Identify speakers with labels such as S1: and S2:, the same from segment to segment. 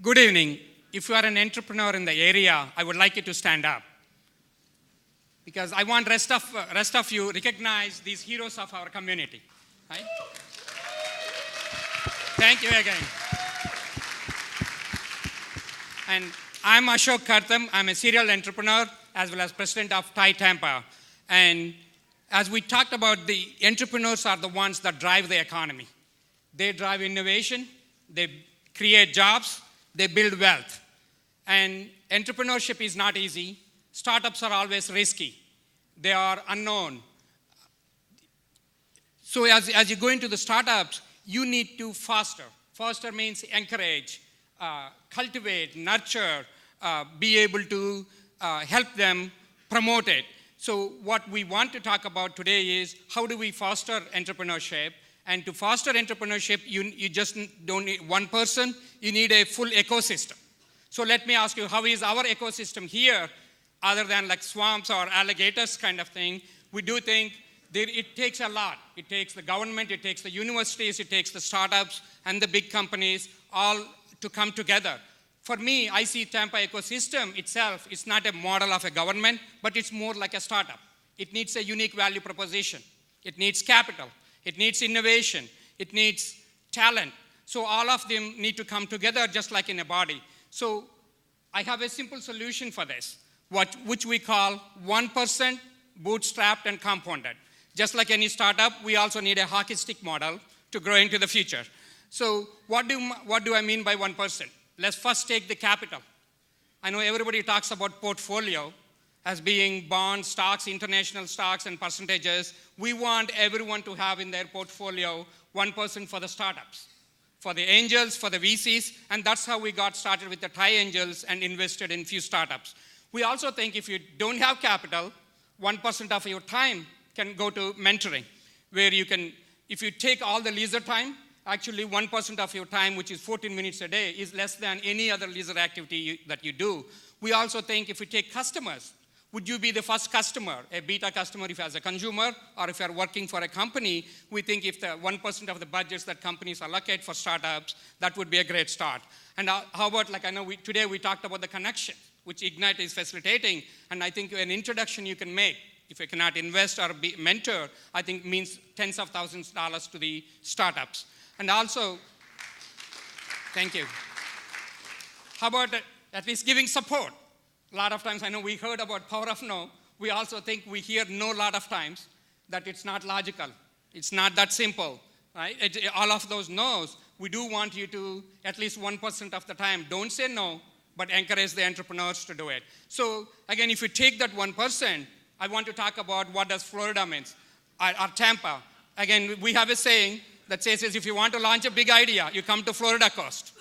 S1: Good evening. If you are an entrepreneur in the area, I would like you to stand up. Because I want rest of you recognize these heroes of our community. Right? Thank you again. And I'm Ashok Kartham. I'm a serial entrepreneur as well as president of Tampa. And as we talked about, the entrepreneurs are the ones that drive the economy. They drive innovation, they create jobs, they build wealth. And entrepreneurship is not easy. Startups are always risky. They are unknown. So as you go into the startups, you need to foster. Foster means encourage, cultivate, nurture, be able to help them promote it. So what we want to talk about today is how do we foster entrepreneurship? And to foster entrepreneurship, you just don't need one person, you need a full ecosystem. So let me ask you, how is our ecosystem here, other than like swamps or alligators kind of thing? We do think it takes a lot. It takes the government, it takes the universities, it takes the startups and the big companies all to come together. For me, I see Tampa ecosystem itself, it's not a model of a government, but it's more like a startup. It needs a unique value proposition. It needs capital. It needs innovation. It needs talent. So all of them need to come together just like in a body. So I have a simple solution for this, which we call 1% bootstrapped and compounded. Just like any startup, we also need a hockey stick model to grow into the future. So what do I mean by 1%? Let's first take the capital. I know everybody talks about portfolio as being bonds, stocks, international stocks, and percentages. We want everyone to have in their portfolio 1% for the startups, for the angels, for the VCs, and that's how we got started with the Thai angels and invested in few startups. We also think if you don't have capital, 1% of your time can go to mentoring, where you can, if you take all the leisure time, actually 1% of your time, which is 14 minutes a day, is less than any other leisure activity that you do. We also think if you take customers, would you be the first customer, a beta customer if as a consumer, or if you're working for a company? We think if the 1% of the budgets that companies allocate for startups, that would be a great start. And how about, like I know today we talked about the connection, which Ignite is facilitating, and I think an introduction you can make, if you cannot invest or be mentor, I think means tens of thousands of dollars to the startups. And also, thank you. How about at least giving support? A lot of times, I know we heard about power of no. We also think we hear no a lot of times, that it's not logical. It's not that simple, right? All of those no's, we do want you to, at least 1% of the time, don't say no, but encourage the entrepreneurs to do it. So again, if you take that 1%, I want to talk about what does Florida means, or Tampa. Again, we have a saying that says if you want to launch a big idea, you come to Florida coast.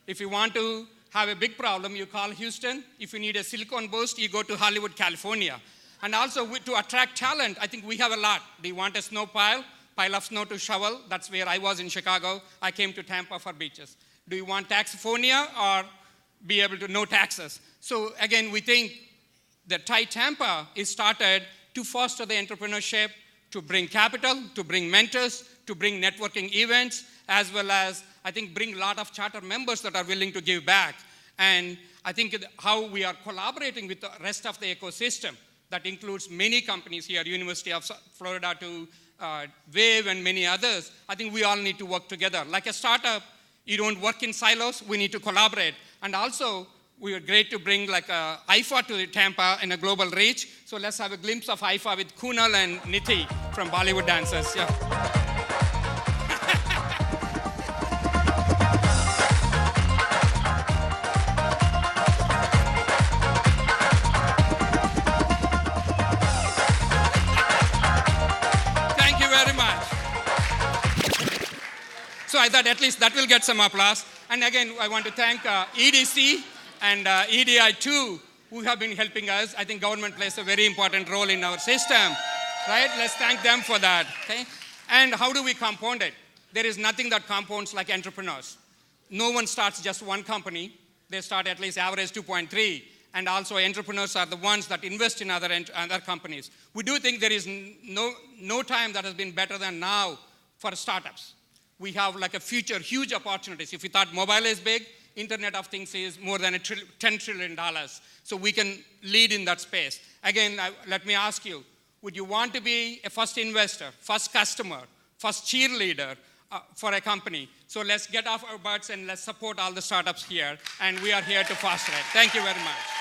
S1: If you want to have a big problem, you call Houston. If you need a silicon boost, you go to Hollywood, California. And also to attract talent, I think we have a lot. Do you want a snow pile of snow to shovel? That's where I was in Chicago. I came to Tampa for beaches. Do you want taxophonia or be able to no taxes? So again, we think that Tampa is started to foster the entrepreneurship, to bring capital, to bring mentors, to bring networking events, as well as, I think, bring a lot of charter members that are willing to give back. And I think how we are collaborating with the rest of the ecosystem, that includes many companies here, University of Florida to Wave and many others, I think we all need to work together. Like a startup, you don't work in silos, we need to collaborate. And also, we are great to bring like a IFA to Tampa in a global reach. So let's have a glimpse of IFA with Kunal and Niti from Bollywood Dancers. Yeah. Thank you very much. So I thought at least that will get some applause. And again, I want to thank EDC and EDI too, who have been helping us. I think government plays a very important role in our system, right? Let's thank them for that, okay? And how do we compound it? There is nothing that compounds like entrepreneurs. No one starts just one company. They start at least average 2.3. And also entrepreneurs are the ones that invest in other companies. We do think there is no time that has been better than now for startups. We have like a future, huge opportunities. If you thought mobile is big, Internet of Things is more than $10 trillion. So we can lead in that space. Again, let me ask you, would you want to be a first investor, first customer, first cheerleader for a company? So let's get off our butts and let's support all the startups here. And we are here to foster it. Thank you very much.